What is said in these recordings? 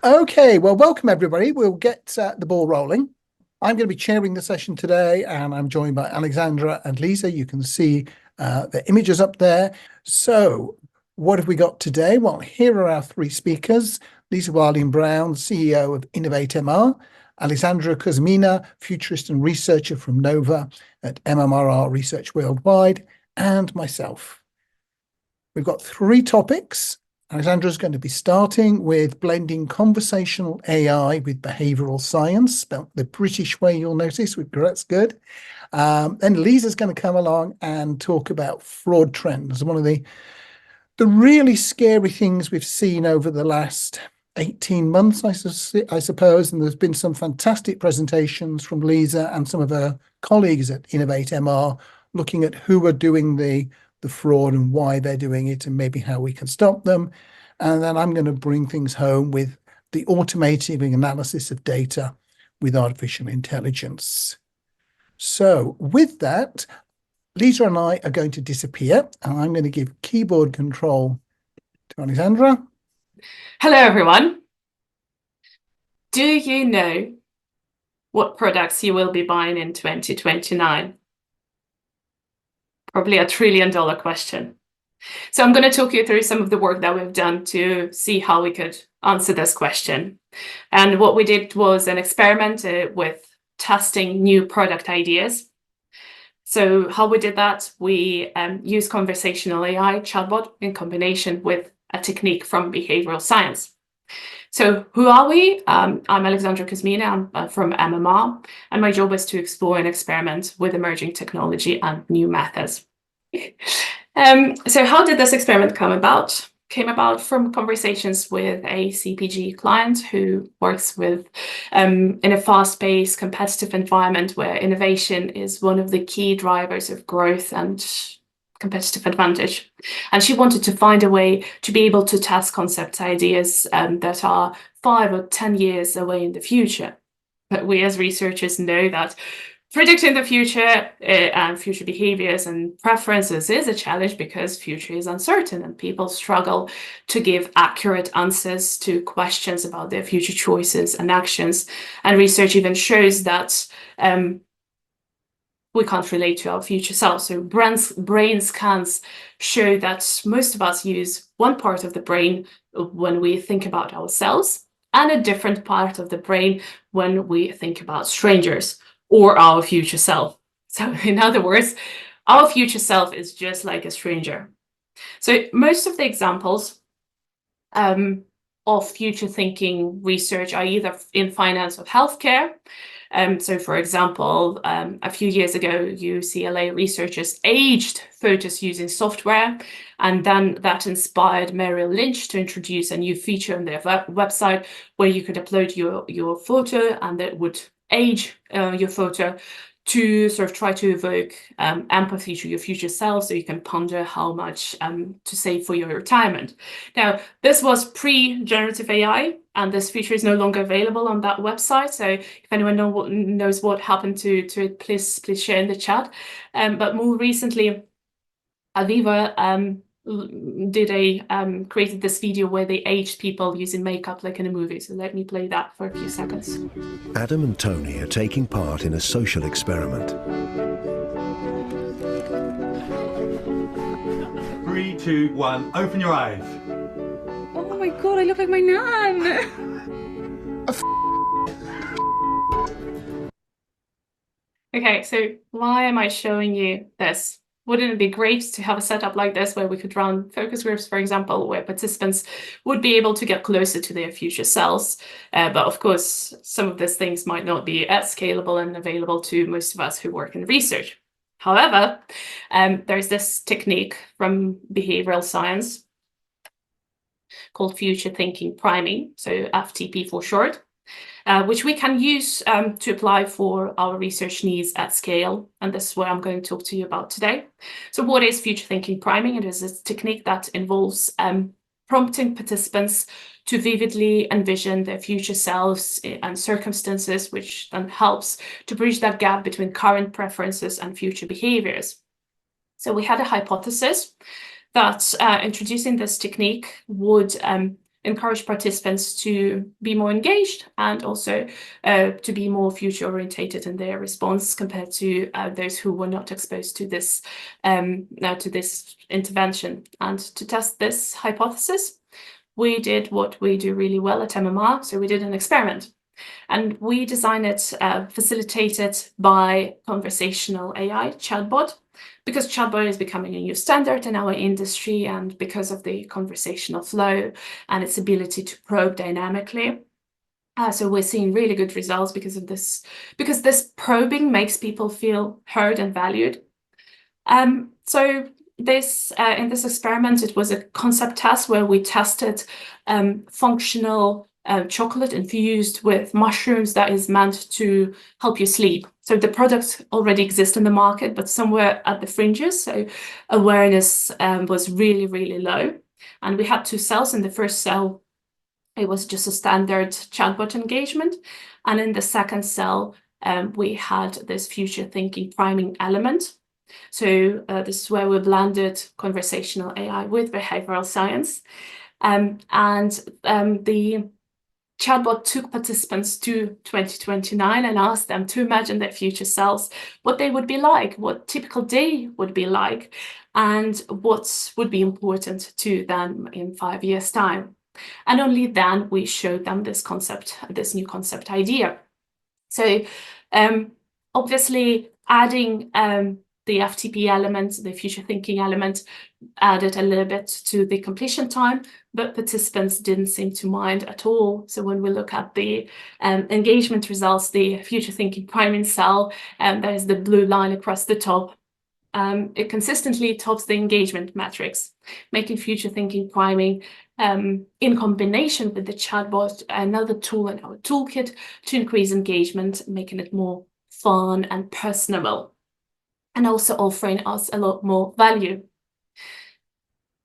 Okay, well, welcome everybody. We'll get the ball rolling. I'm going to be chairing the session today, and I'm joined by Alexandra and Lisa. You can see the images up there. So, what have we got today? Well, here are our three speakers. Lisa Wilding-Brown, CEO of Innovate MR, Alexandra Kuzmina, futurist and researcher from Nova at MMRR Research Worldwide, and myself. We've got three topics. Alexandra's going to be starting with blending conversational AI with behavioural science, spelt the British way, you'll notice, that's good. Then Lisa's going to come along and talk about fraud trends, one of the really scary things we've seen over the last 18 months, I suppose, and there's been some fantastic presentations from Lisa and some of her colleagues at Innovate MR looking at who are doing the fraud and why they're doing it and maybe how we can stop them. And then I'm going to bring things home with the automating analysis of data with artificial intelligence. So with that, Lisa and I are going to disappear, and I'm going to give keyboard control to Alexandra. Hello, everyone. Do you know what products you will be buying in 2029? Probably a $1 trillion question. So I'm going to talk you through some of the work that we've done to see how we could answer this question. And what we did was an experiment with testing new product ideas. So how we did that, we used conversational AI chatbot in combination with a technique from behavioral science. So who are we? I'm Alexandra Kuzmina. I'm from MMR, and my job is to explore and experiment with emerging technology and new methods. So how did this experiment come about? Came about from conversations with a CPG client who works with in a fast-paced, competitive environment where innovation is one of the key drivers of growth and competitive advantage. And she wanted to find a way to be able to test concept ideas that are 5 or 10 years away in the future. But we as researchers know that predicting the future and future behaviors and preferences is a challenge because future is uncertain and people struggle to give accurate answers to questions about their future choices and actions. And research even shows that we can't relate to our future self. So brain scans show that most of us use one part of the brain when we think about ourselves and a different part of the brain when we think about strangers or our future self. So in other words, our future self is just like a stranger. So most of the examples of future thinking research are either in finance or healthcare. So for example, a few years ago, UCLA researchers aged photos using software, and then that inspired Merrill Lynch to introduce a new feature on their website where you could upload your photo and it would age your photo to sort of try to evoke empathy to your future self so you can ponder how much to save for your retirement. Now, this was pre-generative AI, and this feature is no longer available on that website. So if anyone knows what happened to it, please share in the chat. But more recently, Aviva created this video where they aged people using makeup like in a movie. So let me play that for a few seconds. Adam and Tony are taking part in a social experiment. 3, 2, 1, open your eyes. Oh my god, I look like my nan! Okay, so why am I showing you this? Wouldn't it be great to have a setup like this where we could run focus groups, for example, where participants would be able to get closer to their future selves? But of course, some of these things might not be as scalable and available to most of us who work in research. However, there's this technique from behavioral science called future thinking priming, so FTP for short, which we can use to apply for our research needs at scale. And this is what I'm going to talk to you about today. So what is future thinking priming? It is a technique that involves prompting participants to vividly envision their future selves and circumstances, which then helps to bridge that gap between current preferences and future behaviors. So we had a hypothesis that introducing this technique would encourage participants to be more engaged and also to be more future orientated in their response compared to those who were not exposed to this intervention. And to test this hypothesis, we did what we do really well at MMR. So we did an experiment, and we designed it facilitated by conversational AI chatbot, because chatbot is becoming a new standard in our industry, and because of the conversational flow and its ability to probe dynamically. So we're seeing really good results because of this, because this probing makes people feel heard and valued. So this in this experiment, it was a concept test where we tested functional chocolate infused with mushrooms that is meant to help you sleep. So the products already exist in the market, but somewhere at the fringes. So awareness was really, really low. And we had 2 cells. In the first cell, it was just a standard chatbot engagement. And in the second cell, we had this future thinking priming element. So this is where we blended conversational AI with behavioral science. The chatbot took participants to 2029 and asked them to imagine their future selves, what they would be like, what typical day would be like, and what would be important to them in 5 years' time. And only then we showed them this concept, this new concept idea. So obviously adding the FTP element, the future thinking element, added a little bit to the completion time, but participants didn't seem to mind at all. So when we look at the engagement results, the future thinking priming cell, there's the blue line across the top. It consistently tops the engagement metrics, making future thinking priming in combination with the chatbot another tool in our toolkit to increase engagement, making it more fun and personable, and also offering us a lot more value.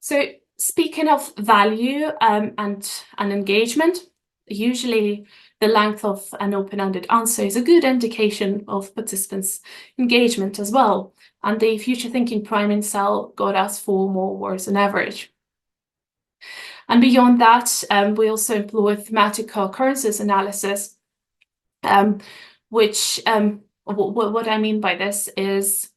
So speaking of value and engagement, usually the length of an open-ended answer is a good indication of participants' engagement as well. And the future thinking priming cell got us 4 more words on average. And beyond that, we also employ thematic co-occurrences analysis, which what I mean by this is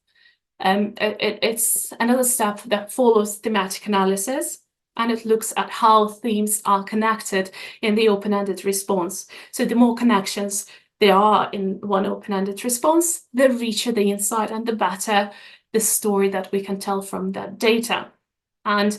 it's another step that follows thematic analysis, and it looks at how themes are connected in the open-ended response. So the more connections there are in one open-ended response, the richer the insight and the better the story that we can tell from that data. And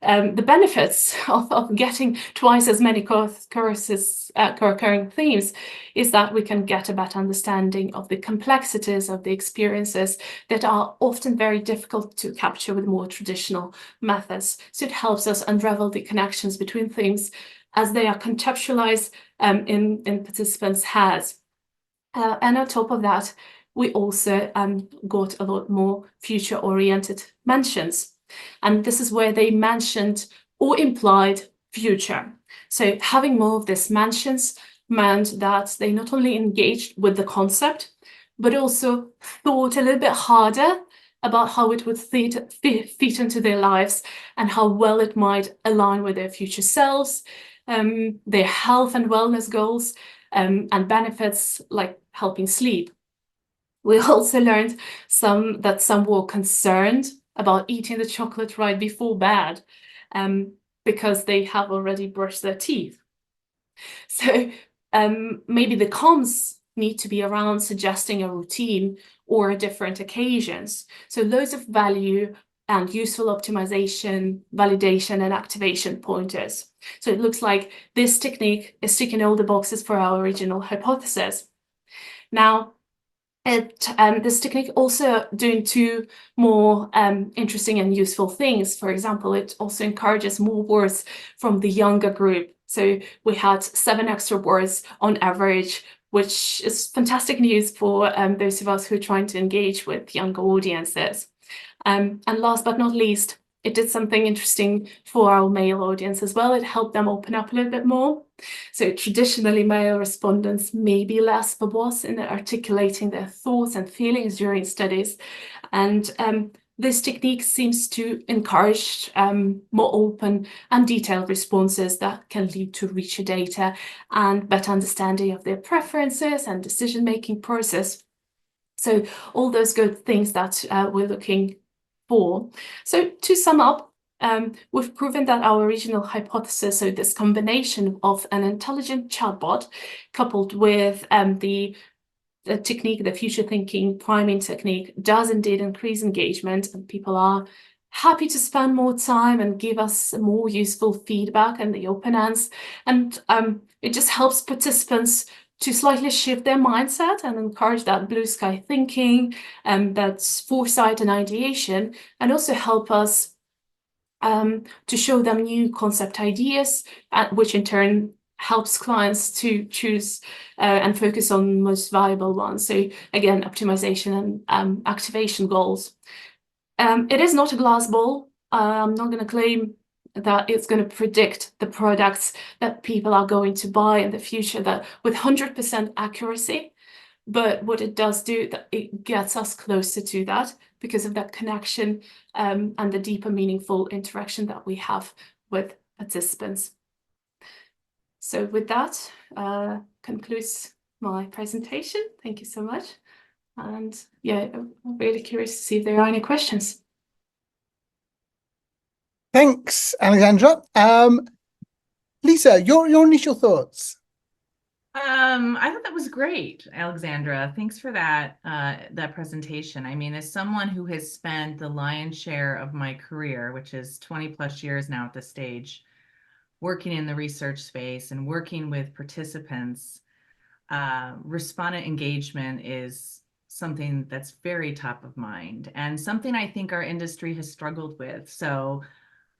the benefits of getting twice as many co-occurring themes is that we can get a better understanding of the complexities of the experiences that are often very difficult to capture with more traditional methods. So it helps us unravel the connections between themes as they are conceptualized in participants' heads. And on top of that, we also got a lot more future-oriented mentions. And this is where they mentioned or implied future. So having more of these mentions meant that they not only engaged with the concept, but also thought a little bit harder about how it would fit into their lives and how well it might align with their future selves, their health and wellness goals, and benefits like helping sleep. We also learned that some were concerned about eating the chocolate right before bed because they have already brushed their teeth. So maybe the cons need to be around suggesting a routine or different occasions. So loads of value and useful optimization, validation, and activation pointers. So it looks like this technique is ticking all the boxes for our original hypothesis. Now, this technique also doing 2 more interesting and useful things. For example, it also encourages more words from the younger group. So we had 7 extra words on average, which is fantastic news for those of us who are trying to engage with younger audiences. And last but not least, it did something interesting for our male audience as well. It helped them open up a little bit more. So traditionally, male respondents may be less verbose in articulating their thoughts and feelings during studies. And this technique seems to encourage more open and detailed responses that can lead to richer data and better understanding of their preferences and decision-making process. So all those good things that we're looking for. So to sum up, we've proven that our original hypothesis, so this combination of an intelligent chatbot coupled with the technique, the future thinking priming technique, does indeed increase engagement, and people are happy to spend more time and give us more useful feedback and the open ends. And it just helps participants to slightly shift their mindset and encourage that blue sky thinking and that's foresight and ideation, and also help us to show them new concept ideas, which in turn helps clients to choose and focus on most valuable ones. So again, optimization and activation goals. It is not a glass ball. I'm not going to claim that it's going to predict the products that people are going to buy in the future that with 100% accuracy. But what it does do, that it gets us closer to that because of that connection and the deeper meaningful interaction that we have with participants. So with that, concludes my presentation. Thank you so much. And yeah, I'm really curious to see if there are any questions. Thanks, Alexandra. Lisa, your initial thoughts? I thought that was great, Alexandra. Thanks for that that presentation. I mean, as someone who has spent the lion's share of my career, which is 20 plus years now at this stage, working in the research space and working with participants, respondent engagement is something that's very top of mind and something I think our industry has struggled with. So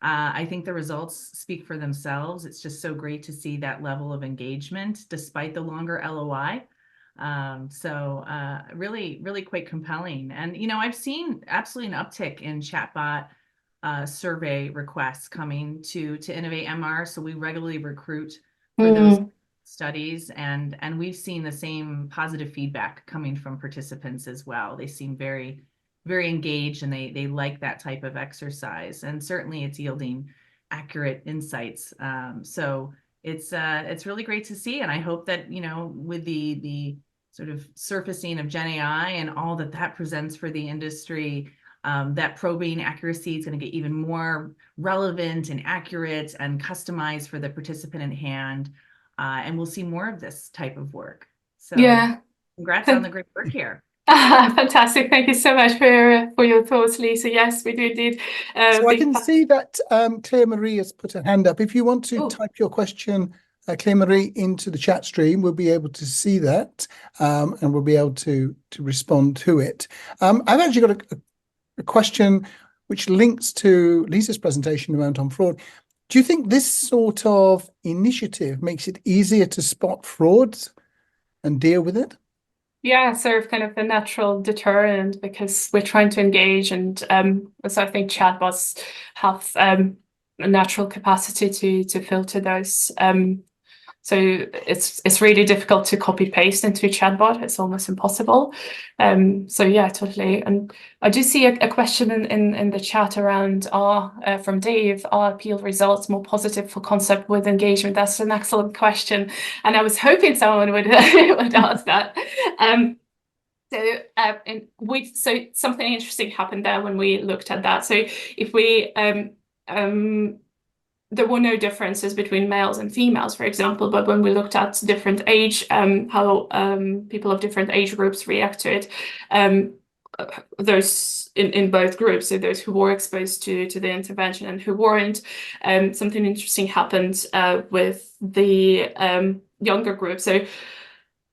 I think the results speak for themselves. It's just so great to see that level of engagement despite the longer LOI. Really, really quite compelling. And, you know, I've seen absolutely an uptick in chatbot survey requests coming to Innovate MR. So we regularly recruit for those studies, and we've seen the same positive feedback coming from participants as well. They seem very, very engaged, and they like that type of exercise, and certainly it's yielding accurate insights. So it's really great to see, and I hope that, you know, with the sort of surfacing of Gen AI and all that presents for the industry, that probing accuracy is going to get even more relevant and accurate and customized for the participant in hand, and we'll see more of this type of work. So yeah, congrats on the great work here. Fantastic. Thank you so much for your thoughts, Lisa. Yes, we do indeed. So I can see that Claire Marie has put her hand up. If you want to type your question, Claire Marie, into the chat stream, we'll be able to see that, and we'll be able to respond to it. I've actually got a question which links to Lisa's presentation around on fraud. Do you think this sort of initiative makes it easier to spot frauds and deal with it? Yeah, sort of kind of a natural deterrent, because we're trying to engage, and so I think chatbots have a natural capacity to filter those. So it's really difficult to copy paste into a chatbot. It's almost impossible. So yeah, totally. And I do see a question in the chat around from Dave, are appeal results more positive for concept with engagement? That's an excellent question, and I was hoping someone would would ask that. So something interesting happened there when we looked at that. So if we there were no differences between males and females, for example, but when we looked at different age, how people of different age groups react to it, those in both groups, so those who were exposed to the intervention and who weren't, something interesting happened with the younger group. So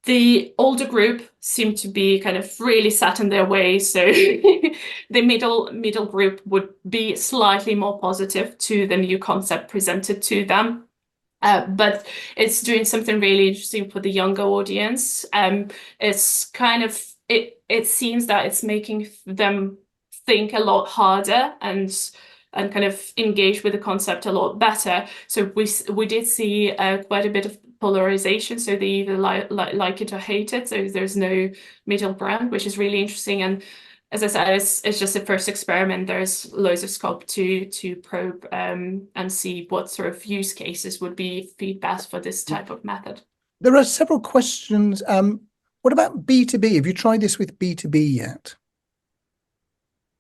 the older group seemed to be kind of really set in their ways. So the middle group would be slightly more positive to the new concept presented to them. But it's doing something really interesting for the younger audience. It's kind of, it seems that it's making them think a lot harder and kind of engage with the concept a lot better. So we did see quite a bit of polarization, so they either like it or hate it, so there's no middle ground, which is really interesting. And as I said, it's just a first experiment. There's loads of scope to probe and see what sort of use cases would be feedback for this type of method. There are several questions. What about B2B? Have you tried this with B2B yet?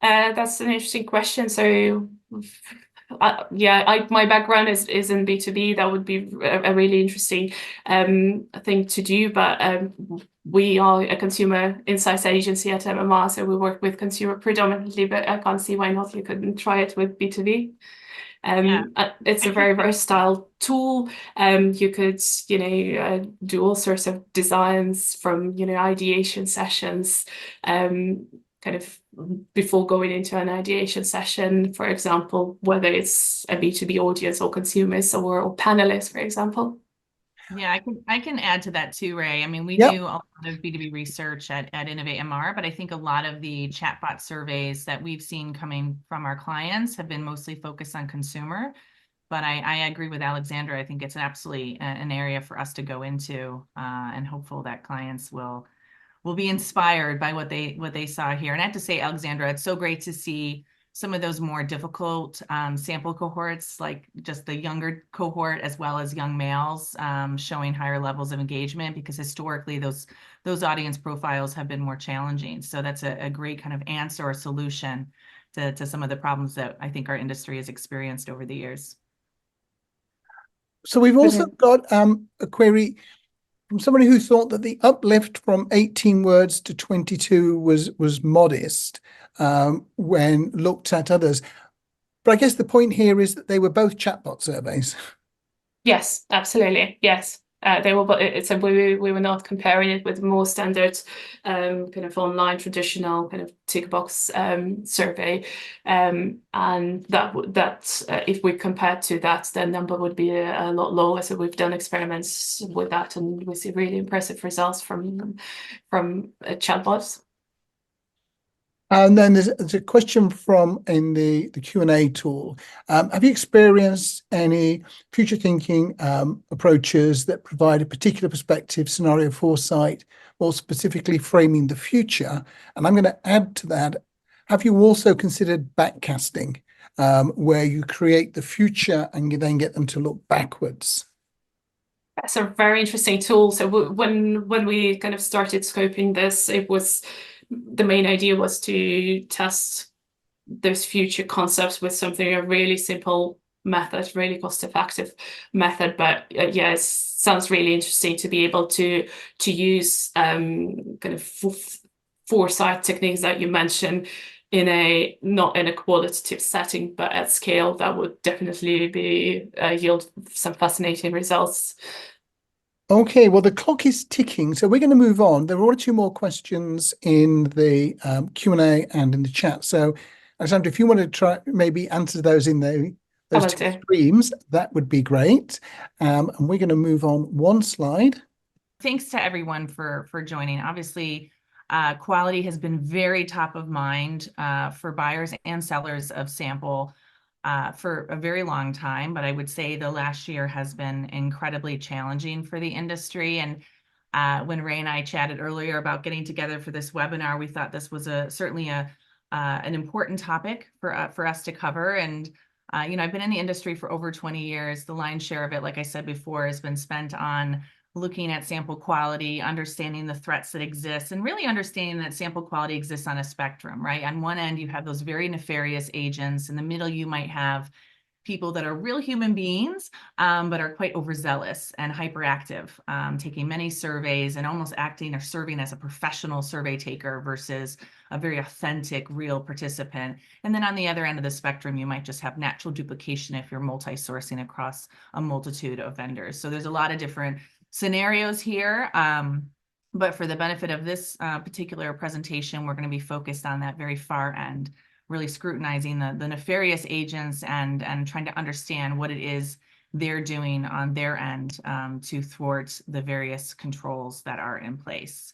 That's an interesting question. So, my background is in B2B. That would be a really interesting thing to do. But we are a consumer insights agency at MMR, so we work with consumer predominantly. But I can't see why not. You couldn't try it with B2B. It's a very versatile tool. You could, do all sorts of designs from, ideation sessions, kind of before going into an ideation session, for example, whether it's a B2B audience or consumers or panelists, for example. Yeah, I can add to that too, Ray. I mean, we Yep. do a lot of B2B research at Innovate MR, but I think a lot of the chatbot surveys that we've seen coming from our clients have been mostly focused on consumer. But I agree with Alexandra. I think it's absolutely an area for us to go into, and hopeful that clients will be inspired by what they saw here. And I have to say, Alexandra, it's so great to see some of those more difficult sample cohorts, like just the younger cohort, as well as young males, showing higher levels of engagement, because historically those audience profiles have been more challenging. So that's a great kind of answer or solution to some of the problems that I think our industry has experienced over the years. So we've also Brilliant. got a query from somebody who thought that the uplift from 18 words to 22 was modest when looked at others. But I guess the point here is that they were both chatbot surveys. Yes, absolutely. Yes. They were, but so we were not comparing it with more standard kind of online traditional kind of tick box survey, and that if we compare to that, the number would be a lot lower. So we've done experiments with that, and we see really impressive results from chatbots. And then there's a question from in the Q&A tool. Have you experienced any future thinking approaches that provide a particular perspective, scenario foresight, or specifically framing the future? And I'm going to add to that, have you also considered backcasting, where you create the future and you then get them to look backwards? That's a very interesting tool. So when we kind of started scoping this, it was the main idea was to test those future concepts with something a really simple method, really cost-effective method. But yeah, it sounds really interesting to be able to use kind of foresight techniques that you mentioned in not in a qualitative setting, but at scale. That would definitely be yield some fascinating results. Okay, well, the clock is ticking, so we're going to move on. There are one or two more questions in the Q&A and in the chat. So, Alexandra, if you want to try maybe answer those in those two streams, that would be great. And we're going to move on one slide. Thanks to everyone for joining. Obviously, quality has been very top of mind for buyers and sellers of sample for a very long time, but I would say the last year has been incredibly challenging for the industry. And when Ray and I chatted earlier about getting together for this webinar, we thought this was certainly an important topic for us to cover. And I've been in the industry for over 20 years. The lion's share of it, like I said before, has been spent on looking at sample quality, understanding the threats that exist, and really understanding that sample quality exists on a spectrum, right? On one end, you have those very nefarious agents. In the middle, you might have people that are real human beings, but are quite overzealous and hyperactive, taking many surveys and almost acting or serving as a professional survey taker versus a very authentic, real participant. And then on the other end of the spectrum, you might just have natural duplication if you're multi-sourcing across a multitude of vendors. So there's a lot of different scenarios here, but for the benefit of this particular presentation, we're going to be focused on that very far end, really scrutinizing the nefarious agents and trying to understand what it is they're doing on their end to thwart the various controls that are in place.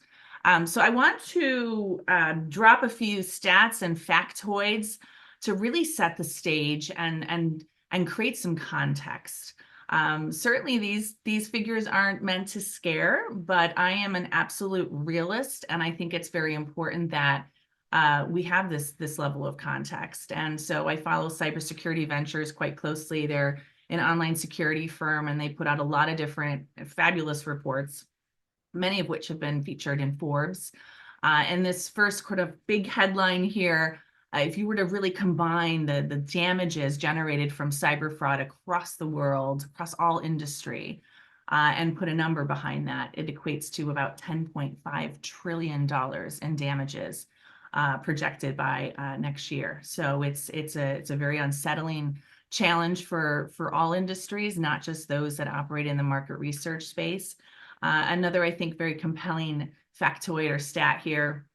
So I want to drop a few stats and factoids to really set the stage and create some context. Certainly these figures aren't meant to scare, but I am an absolute realist, and I think it's very important that we have this level of context. And so I follow Cybersecurity Ventures quite closely. They're an online security firm, and they put out a lot of different fabulous reports, many of which have been featured in Forbes. And this first kind of big headline here, if you were to really combine the damages generated from cyber fraud across the world, across all industry, and put a number behind that, it equates to about $10.5 trillion in damages projected by next year. So it's a very unsettling challenge for all industries, not just those that operate in the market research space. Another, I think, very compelling factoid or stat here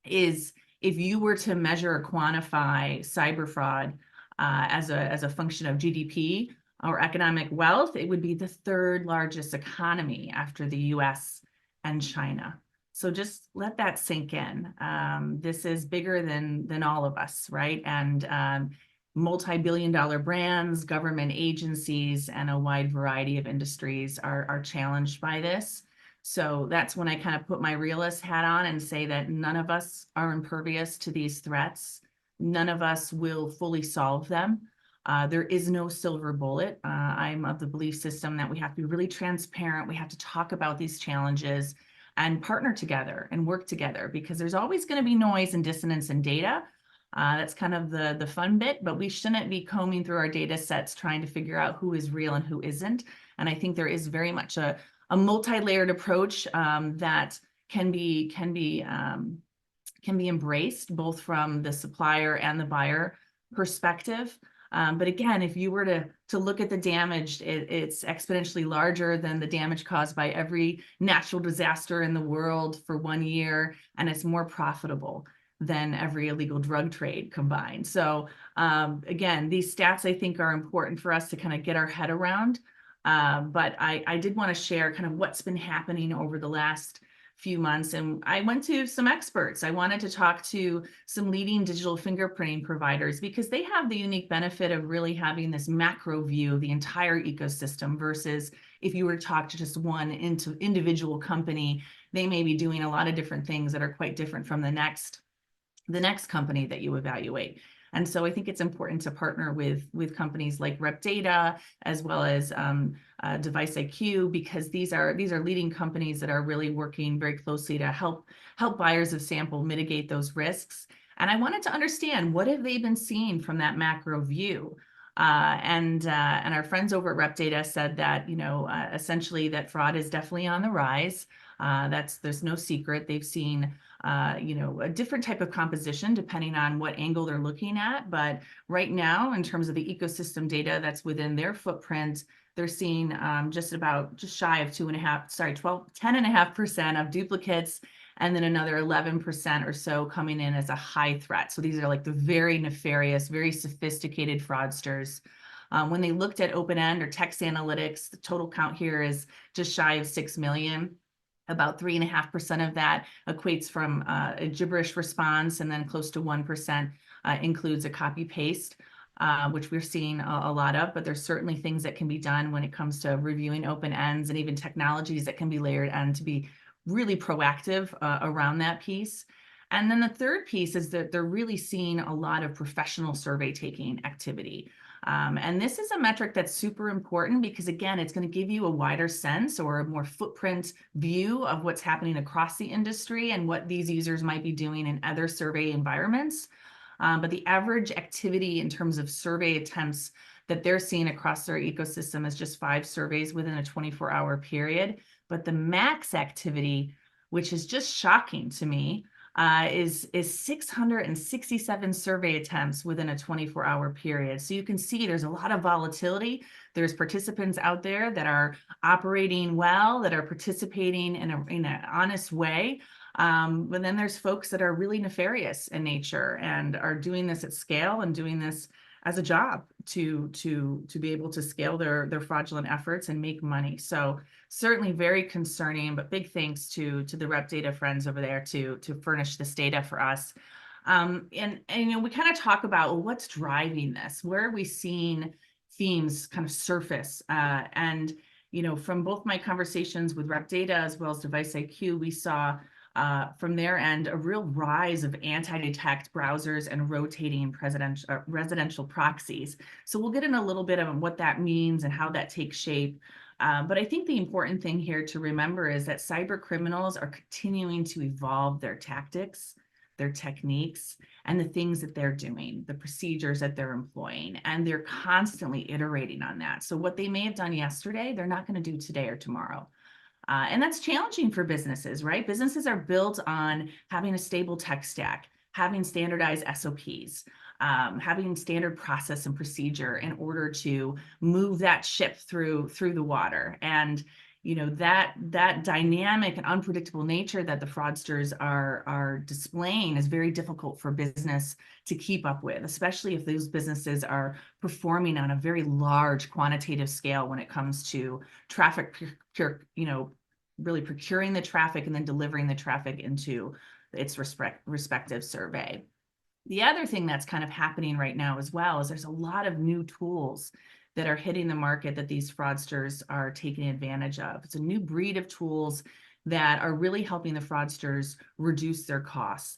is if you were to measure or quantify cyber fraud as a function of GDP or economic wealth, it would be the third largest economy after the US and China. So just let that sink in. This is bigger than all of us, right? And multi-billion-dollar brands, government agencies, and a wide variety of industries are challenged by this. So that's when I kind of put my realist hat on and say that none of us are impervious to these threats. None of us will fully solve them. There is no silver bullet. I'm of the belief system that we have to be really transparent. We have to talk about these challenges and partner together and work together, because there's always going to be noise and dissonance in data. That's kind of the fun bit, but we shouldn't be combing through our data sets trying to figure out who is real and who isn't. And I think there is very much a multi-layered approach that can be embraced both from the supplier and the buyer perspective. But again, if you were to look at the damage, it's exponentially larger than the damage caused by every natural disaster in the world for 1 year, and it's more profitable than every illegal drug trade combined. So again, these stats I think are important for us to kind of get our head around. But I did want to share kind of what's been happening over the last few months. And I went to some experts. I wanted to talk to some leading digital fingerprinting providers, because they have the unique benefit of really having this macro view of the entire ecosystem, versus if you were to talk to just one individual company, they may be doing a lot of different things that are quite different from the next company that you evaluate. And so I think it's important to partner with companies like Rep Data, as well as Device IQ, because these are leading companies that are really working very closely to help buyers of sample mitigate those risks. And I wanted to understand, what have they been seeing from that macro view? And our friends over at Rep Data said that, essentially that fraud is definitely on the rise. There's no secret. They've seen a different type of composition depending on what angle they're looking at. But right now, in terms of the ecosystem data that's within their footprint, they're seeing just shy of 10.5% of duplicates, and then another 11% or so coming in as a high threat. So these are like the very nefarious, very sophisticated fraudsters. When they looked at open-end or text analytics, the total count here is just shy of 6 million. About 3.5% of that equates from a gibberish response, and then close to 1% includes a copy paste, which we're seeing a lot of. But there's certainly things that can be done when it comes to reviewing open ends, and even technologies that can be layered on to be really proactive around that piece. And then the third piece is that they're really seeing a lot of professional survey taking activity. And this is a metric that's super important, because again, it's going to give you a wider sense or a more footprint view of what's happening across the industry and what these users might be doing in other survey environments. But the average activity in terms of survey attempts that they're seeing across their ecosystem is just 5 surveys within a 24-hour period. But the max activity, which is just shocking to me, is 667 survey attempts within a 24-hour period. So you can see there's a lot of volatility. There's participants out there that are operating well, that are participating in an honest way. But then there's folks that are really nefarious in nature and are doing this at scale and doing this as a job to be able to scale their fraudulent efforts and make money. So certainly very concerning, but big thanks to the Rep Data friends over there to furnish this data for us. And we kind of talk about, well, what's driving this? Where are we seeing themes kind of surface? And from both my conversations with Rep Data as well as Device IQ, we saw from their end, a real rise of anti-detect browsers and rotating residential proxies. So we'll get in a little bit of what that means and how that takes shape. But I think the important thing here to remember is that cyber criminals are continuing to evolve their tactics, their techniques, and the things that they're doing, the procedures that they're employing, and they're constantly iterating on that. So what they may have done yesterday, they're not going to do today or tomorrow. And that's challenging for businesses, right? Businesses are built on having a stable tech stack, having standardized SOPs, having standard process and procedure in order to move that ship through the water. And that dynamic and unpredictable nature that the fraudsters are displaying is very difficult for business to keep up with, especially if those businesses are performing on a very large quantitative scale when it comes to traffic, really procuring the traffic and then delivering the traffic into its respective survey. The other thing that's kind of happening right now as well is there's a lot of new tools that are hitting the market that these fraudsters are taking advantage of. It's a new breed of tools that are really helping the fraudsters reduce their costs,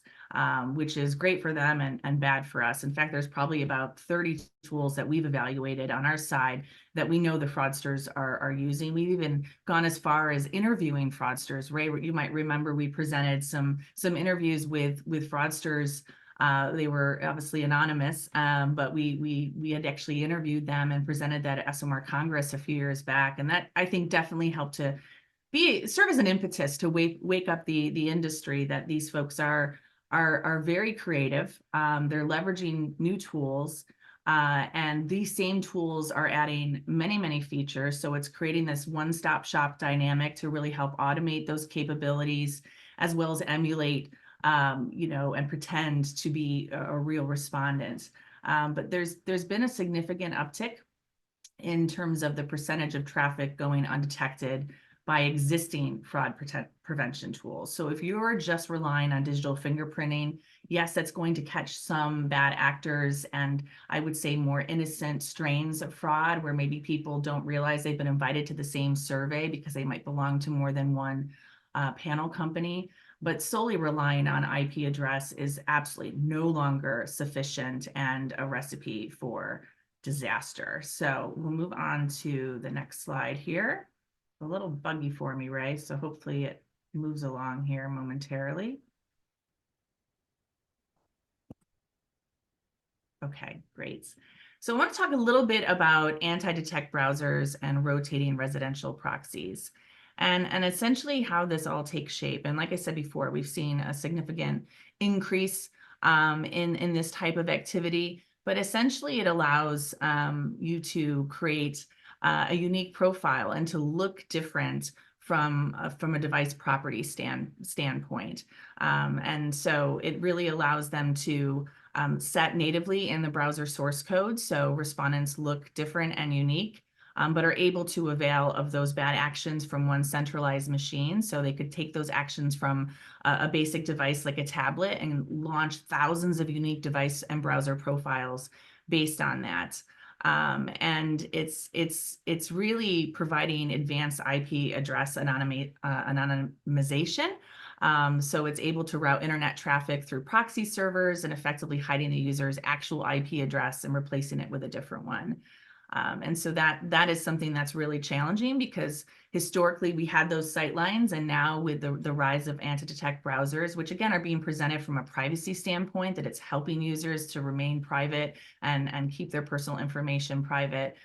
which is great for them and bad for us. In fact, there's probably about 30 tools that we've evaluated on our side that we know the fraudsters are using. We've even gone as far as interviewing fraudsters. Ray, you might remember we presented some interviews with fraudsters. They were obviously anonymous, but we had actually interviewed them and presented that at SMR Congress a few years back. And that, I think, definitely helped to serve as an impetus to wake up the industry, that these folks are very creative. They're leveraging new tools, and these same tools are adding many features. So it's creating this one-stop shop dynamic to really help automate those capabilities, as well as emulate and pretend to be a real respondent. But there's been a significant uptick in terms of the percentage of traffic going undetected by existing fraud prevention tools. So if you're just relying on digital fingerprinting, yes, that's going to catch some bad actors, and I would say more innocent strains of fraud where maybe people don't realize they've been invited to the same survey because they might belong to more than one panel company. But solely relying on IP address is absolutely no longer sufficient and a recipe for disaster. So we'll move on to the next slide here. A little buggy for me, Ray, so hopefully it moves along here momentarily. Okay, great. So I want to talk a little bit about anti-detect browsers and rotating residential proxies, and essentially how this all takes shape. And like I said before, we've seen a significant increase in this type of activity, but essentially it allows you to create a unique profile and to look different from a device property standpoint. And so it really allows them to set natively in the browser source code, so respondents look different and unique, but are able to avail of those bad actions from one centralized machine. So they could take those actions from a basic device like a tablet and launch thousands of unique device and browser profiles based on that. And it's really providing advanced IP address anonymization. So it's able to route internet traffic through proxy servers and effectively hiding the user's actual IP address and replacing it with a different one. And so that is something that's really challenging, because historically we had those sight lines, and now with the rise of anti-detect browsers, which again are being presented from a privacy standpoint, that it's helping users to remain private and keep their personal information private,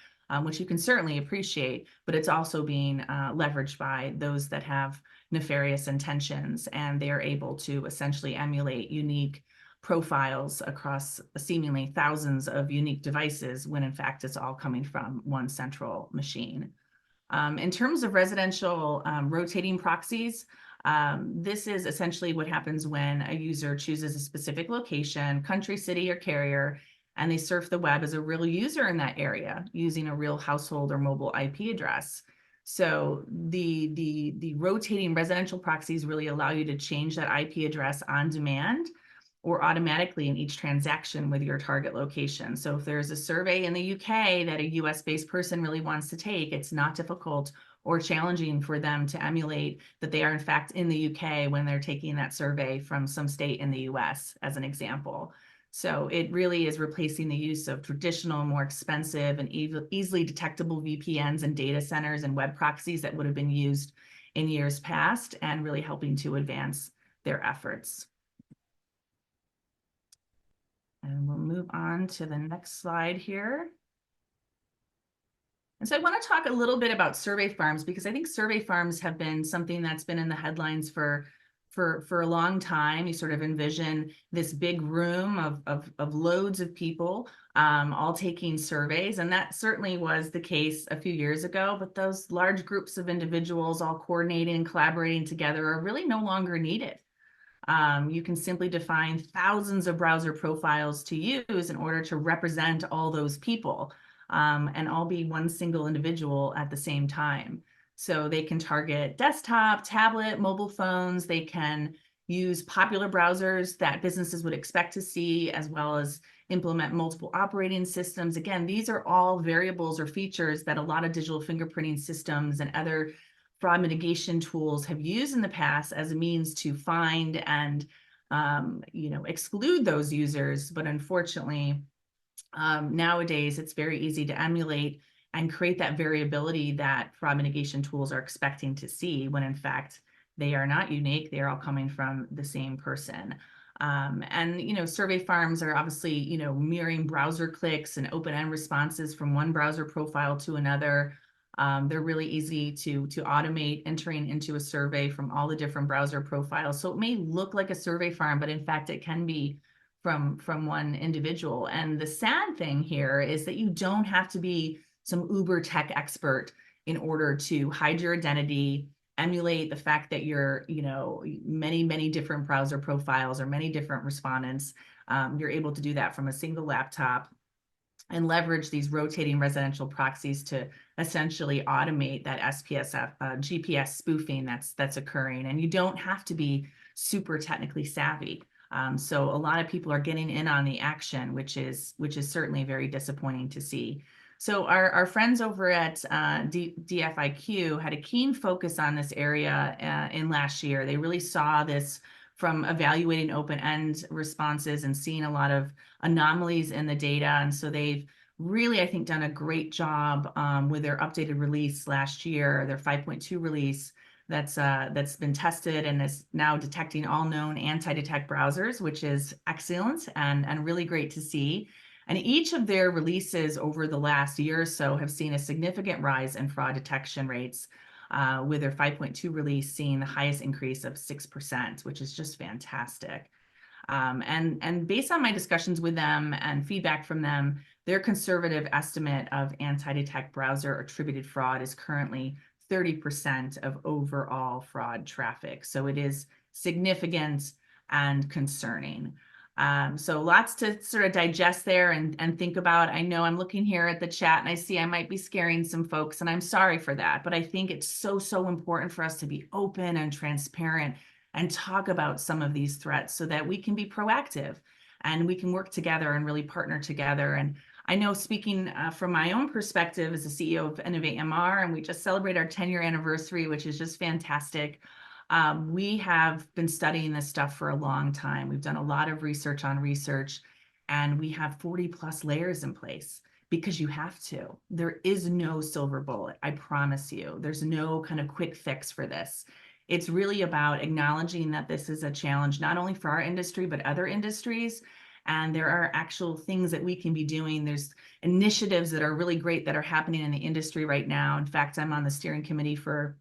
which you can certainly appreciate, but it's also being leveraged by those that have nefarious intentions, and they are able to essentially emulate unique profiles across seemingly thousands of unique devices, when in fact it's all coming from one central machine. In terms of residential rotating proxies, this is essentially what happens when a user chooses a specific location, country, city, or carrier, and they surf the web as a real user in that area using a real household or mobile IP address. So the rotating residential proxies really allow you to change that IP address on demand or automatically in each transaction with your target location. So if there's a survey in the UK that a US-based person really wants to take, it's not difficult or challenging for them to emulate that they are in fact in the UK when they're taking that survey from some state in the US, as an example. So it really is replacing the use of traditional, more expensive and easily detectable VPNs and data centers and web proxies that would have been used in years past, and really helping to advance their efforts. And we'll move on to the next slide here. And so I want to talk a little bit about survey farms, because I think survey farms have been something that's been in the headlines for a long time. You sort of envision this big room of loads of people all taking surveys. And that certainly was the case a few years ago, but those large groups of individuals all coordinating and collaborating together are really no longer needed. You can simply define thousands of browser profiles to use in order to represent all those people, and all be one single individual at the same time. So they can target desktop, tablet, mobile phones. They can use popular browsers that businesses would expect to see, as well as implement multiple operating systems. Again, these are all variables or features that a lot of digital fingerprinting systems and other fraud mitigation tools have used in the past as a means to find and exclude those users. But unfortunately, nowadays it's very easy to emulate and create that variability that fraud mitigation tools are expecting to see, when in fact they are not unique. They are all coming from the same person. And survey farms are obviously mirroring browser clicks and open-end responses from one browser profile to another. They're really easy to automate entering into a survey from all the different browser profiles. So it may look like a survey farm, but in fact it can be from one individual. And the sad thing here is that you don't have to be some uber tech expert in order to hide your identity, emulate the fact that you're many different browser profiles or many different respondents. You're able to do that from a single laptop and leverage these rotating residential proxies to essentially automate that SPSF GPS spoofing that's occurring. And you don't have to be super technically savvy. So a lot of people are getting in on the action, which is certainly very disappointing to see. So our friends over at DFIQ had a keen focus on this area in last year. They really saw this from evaluating open-end responses and seeing a lot of anomalies in the data. And so they've really, I think, done a great job with their updated release last year, their 5.2 release that's been tested and is now detecting all known anti-detect browsers, which is excellent and really great to see. And each of their releases over the last year or so have seen a significant rise in fraud detection rates, with their 5.2 release seeing the highest increase of 6%, which is just fantastic. And based on my discussions with them and feedback from them, their conservative estimate of anti-detect browser attributed fraud is currently 30% of overall fraud traffic. So it is significant and concerning. So lots to sort of digest there and think about. I know I'm looking here at the chat and I see I might be scaring some folks, and I'm sorry for that, but I think it's so important for us to be open and transparent and talk about some of these threats so that we can be proactive and we can work together and really partner together. And I know, speaking from my own perspective as the CEO of Innovate MR, and we just celebrated our 10-year anniversary, which is just fantastic. We have been studying this stuff for a long time. We've done a lot of research on research, and we have 40+ layers in place because you have to. There is no silver bullet, I promise you. There's no kind of quick fix for this. It's really about acknowledging that this is a challenge, not only for our industry, but other industries. And there are actual things that we can be doing. There's initiatives that are really great that are happening in the industry right now. In fact, I'm on the steering committee for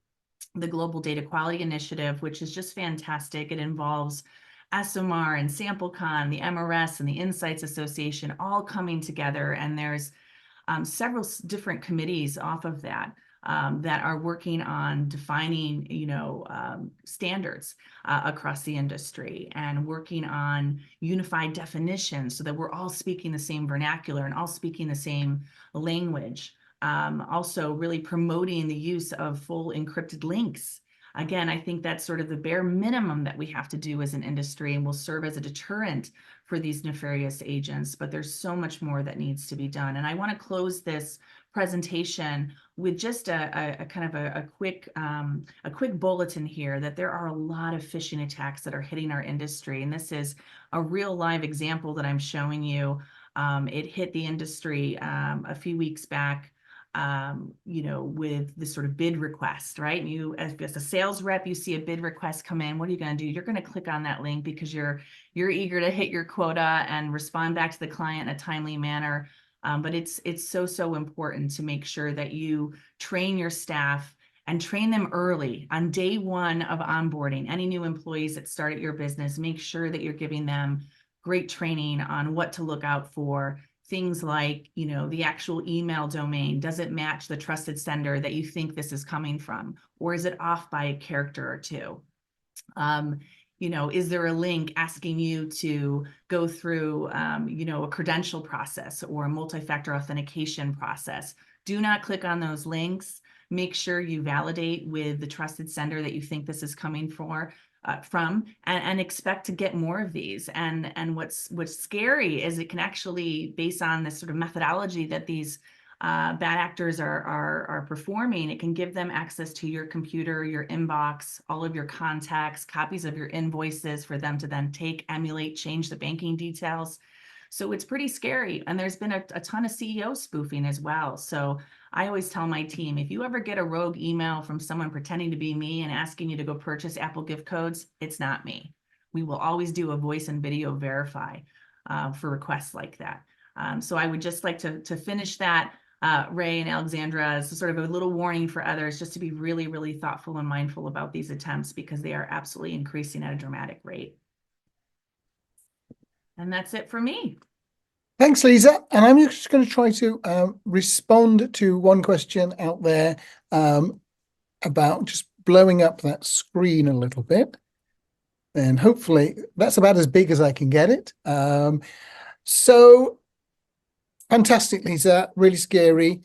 the Global Data Quality Initiative, which is just fantastic. It involves SMR and SampleCon, the MRS and the Insights Association all coming together. And there's several different committees off of that that are working on defining, standards across the industry and working on unified definitions so that we're all speaking the same vernacular and all speaking the same language. Also really promoting the use of full encrypted links. Again, I think that's sort of the bare minimum that we have to do as an industry and will serve as a deterrent for these nefarious agents, but there's so much more that needs to be done. And I want to close this presentation with just a kind of a quick bulletin here that there are a lot of phishing attacks that are hitting our industry. And this is a real live example that I'm showing you. It hit the industry a few weeks back. With this sort of bid request, right? You, as a sales rep, you see a bid request come in. What are you going to do? You're going to click on that link because you're eager to hit your quota and respond back to the client in a timely manner. But it's so important to make sure that you train your staff and train them early on day one of onboarding. Any new employees that start at your business, make sure that you're giving them great training on what to look out for. Things like, the actual email domain, does it match the trusted sender that you think this is coming from? Or is it off by a character or two? Is there a link asking you to go through, a credential process or a multi-factor authentication process? Do not click on those links. Make sure you validate with the trusted sender that you think this is coming from, and expect to get more of these. And what's scary is it can actually, based on this sort of methodology that these bad actors are performing, it can give them access to your computer, your inbox, all of your contacts, copies of your invoices for them to then take, emulate, change the banking details. So it's pretty scary. And there's been a ton of CEO spoofing as well. So I always tell my team, if you ever get a rogue email from someone pretending to be me and asking you to go purchase Apple gift codes, it's not me. We will always do a voice and video verify for requests like that. So I would just like to finish that, Ray and Alexandra, as sort of a little warning for others, just to be really, really thoughtful and mindful about these attempts, because they are absolutely increasing at a dramatic rate. And that's it for me. Thanks, Lisa. And I'm just going to try to respond to one question out there about just blowing up that screen a little bit. And hopefully that's about as big as I can get it. So fantastic, Lisa. Really scary.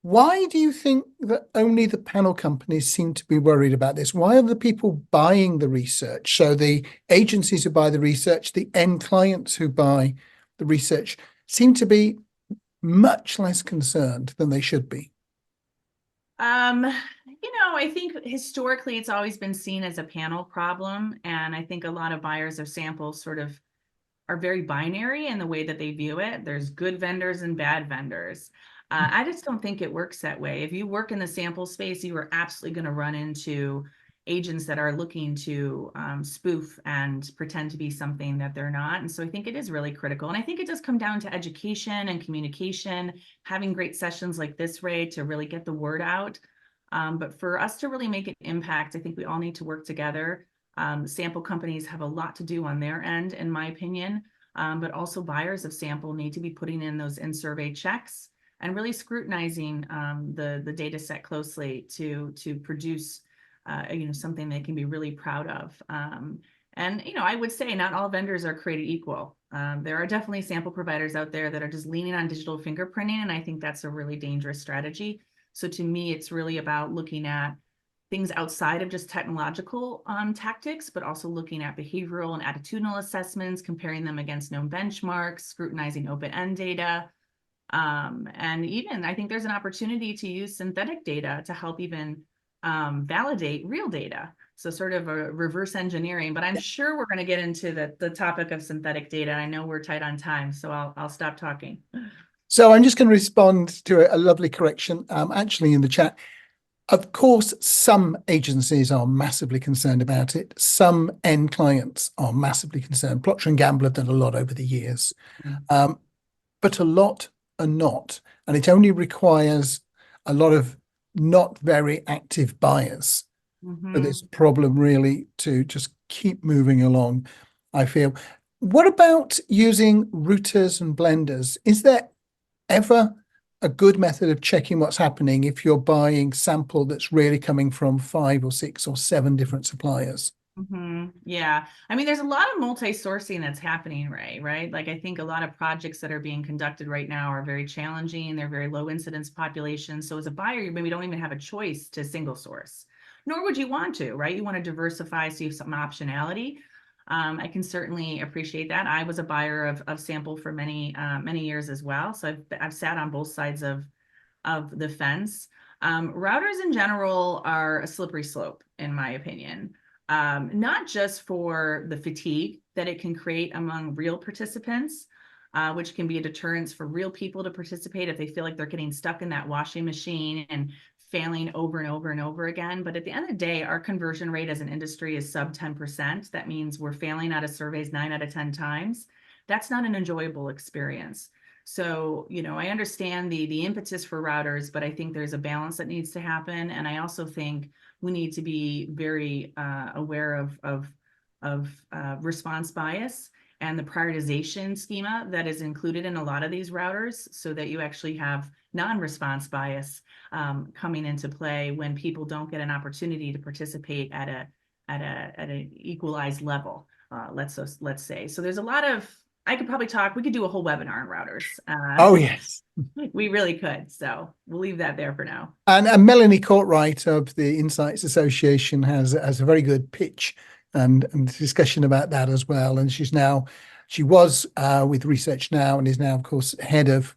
Why do you think that only the panel companies seem to be worried about this? Why are the people buying the research? So the agencies who buy the research, the end clients who buy the research, seem to be much less concerned than they should be. I think historically it's always been seen as a panel problem. And I think a lot of buyers of samples sort of are very binary in the way that they view it. There's good vendors and bad vendors. I just don't think it works that way. If you work in the sample space, you are absolutely going to run into agents that are looking to spoof and pretend to be something that they're not. And so I think it is really critical. And I think it does come down to education and communication, having great sessions like this, Ray, to really get the word out. But for us to really make an impact, I think we all need to work together. Sample companies have a lot to do on their end, in my opinion, but also buyers of sample need to be putting in those in-survey checks and really scrutinizing the data set closely to produce something they can be really proud of. I would say not all vendors are created equal. There are definitely sample providers out there that are just leaning on digital fingerprinting, and I think that's a really dangerous strategy. So to me, it's really about looking at things outside of just technological tactics, but also looking at behavioral and attitudinal assessments, comparing them against known benchmarks, scrutinizing open-end data. And even I think there's an opportunity to use synthetic data to help even validate real data. So sort of a reverse engineering, but I'm sure we're going to get into the topic of synthetic data. I know we're tight on time, so I'll stop talking. So I'm just going to respond to a lovely correction actually in the chat. Of course, some agencies are massively concerned about it. Some end clients are massively concerned. Procter & Gamble have done a lot over the years, but a lot are not. And it only requires a lot of not very active buyers for this problem really to just keep moving along, I feel. What about using routers and blenders? Is there ever a good method of checking what's happening if you're buying sample that's really coming from 5 or 6 or 7 different suppliers? Yeah. I mean, there's a lot of multi-sourcing that's happening, Ray, right? Like, I think a lot of projects that are being conducted right now are very challenging. They're very low incidence populations. So as a buyer, you maybe don't even have a choice to single source, nor would you want to, right? You want to diversify so you have some optionality. I can certainly appreciate that. I was a buyer of sample for many years as well, so I've sat on both sides of the fence. Routers in general are a slippery slope, in my opinion, not just for the fatigue that it can create among real participants, which can be a deterrence for real people to participate if they feel like they're getting stuck in that washing machine and failing over and over and over again. But at the end of the day, our conversion rate as an industry is sub 10%. That means we're failing out of surveys 9 out of 10 times. That's not an enjoyable experience. So, I understand the impetus for routers, but I think there's a balance that needs to happen. And I also think we need to be very aware of response bias and the prioritization schema that is included in a lot of these routers, so that you actually have non-response bias coming into play when people don't get an opportunity to participate at an equalized level. Let's say. So there's a lot of, we could do a whole webinar on routers. Oh, yes. We really could. So we'll leave that there for now. And Melanie Courtwright of the Insights Association has a very good pitch and discussion about that as well. And she was with Research Now and is now, of course, head of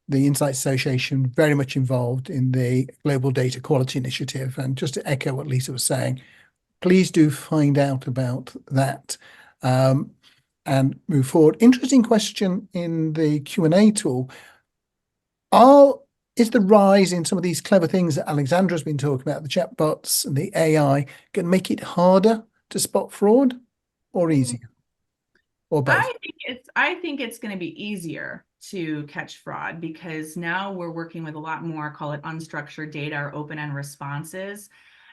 the Insights Association, very much involved in the Global Data Quality Initiative. And just to echo what Lisa was saying, please do find out about that and move forward. Interesting question in the Q&A tool. Is the rise in some of these clever things that Alexandra's been talking about, the chatbots and the AI, going to make it harder to spot fraud or easier? Or both? I think it's going to be easier to catch fraud, because now we're working with a lot more, call it unstructured data or open-end responses.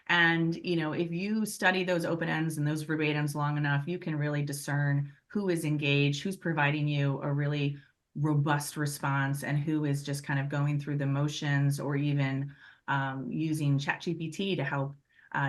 And, if you study those open ends and those verbatims long enough, you can really discern who is engaged, who's providing you a really robust response, and who is just kind of going through the motions, or even using ChatGPT to help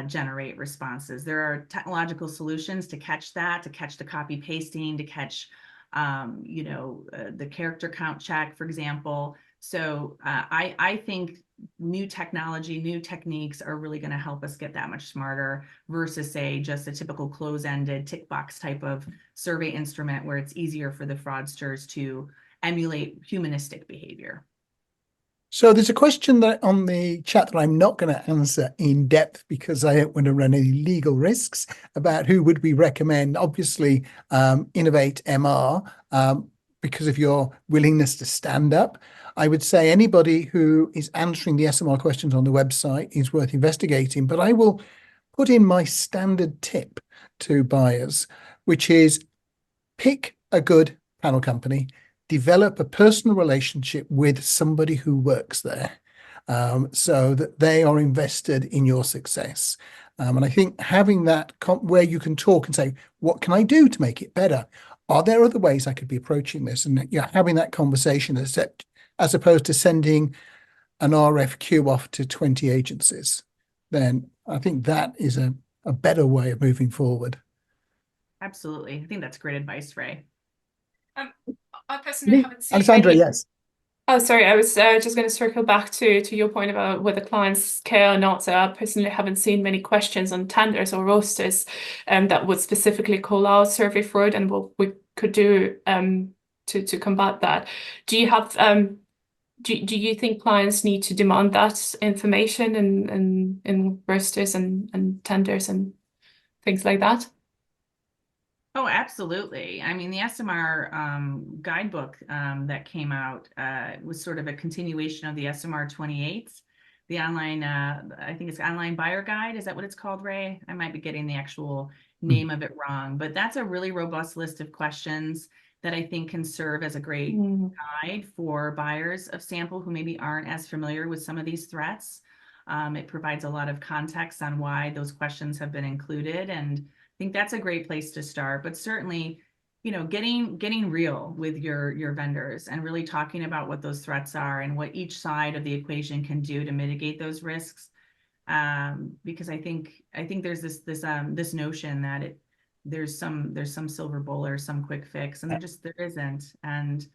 generate responses. There are technological solutions to catch that, to catch the copy pasting, to catch the character count check, for example. So I think new technology, new techniques are really going to help us get that much smarter, versus, say, just a typical close-ended tick box type of survey instrument where it's easier for the fraudsters to emulate humanistic behavior. So there's a question that on the chat that I'm not going to answer in depth, because I don't want to run any legal risks, about who would we recommend. Obviously, Innovate MR, because of your willingness to stand up. I would say anybody who is answering the SMR questions on the website is worth investigating, but I will put in my standard tip to buyers, which is pick a good panel company, develop a personal relationship with somebody who works there, so that they are invested in your success. And I think having that where you can talk and say, what can I do to make it better? Are there other ways I could be approaching this? And having that conversation as opposed to sending an RFQ off to 20 agencies, then I think that is a better way of moving forward. Absolutely. I think that's great advice, Ray. I personally haven't seen Alexandra, yes. Oh, sorry. I was just going to circle back to your point about whether clients care or not. So I personally haven't seen many questions on tenders or rosters that would specifically call out survey fraud and what we could do to combat that. Do you have do you think clients need to demand that information in rosters and tenders and things like that? Oh, absolutely. I mean, the SMR guidebook that came out was sort of a continuation of the SMR 28, the online, I think it's online buyer guide. Is that what it's called, Ray? I might be getting the actual name of it wrong, but that's a really robust list of questions that I think can serve as a great guide for buyers of sample who maybe aren't as familiar with some of these threats. It provides a lot of context on why those questions have been included, and I think that's a great place to start. But certainly, getting real with your vendors and really talking about what those threats are and what each side of the equation can do to mitigate those risks. Because I think there's this notion that there's some silver bullet or some quick fix, and there isn't. And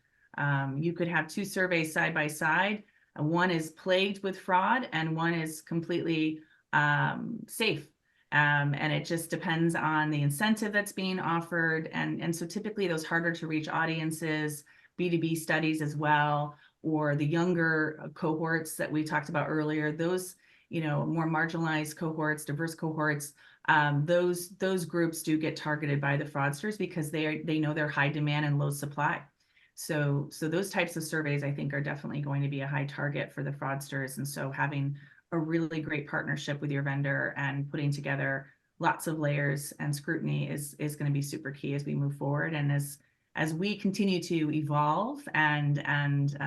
you could have two surveys side by side. One is plagued with fraud and one is completely safe. And it just depends on the incentive that's being offered. And so typically those harder to reach audiences, B2B studies as well, or the younger cohorts that we talked about earlier, those, more marginalized cohorts, diverse cohorts, those groups do get targeted by the fraudsters because they know they're high demand and low supply. So those types of surveys, I think, are definitely going to be a high target for the fraudsters. And so having a really great partnership with your vendor and putting together lots of layers and scrutiny is going to be super key as we move forward. And as we continue to evolve and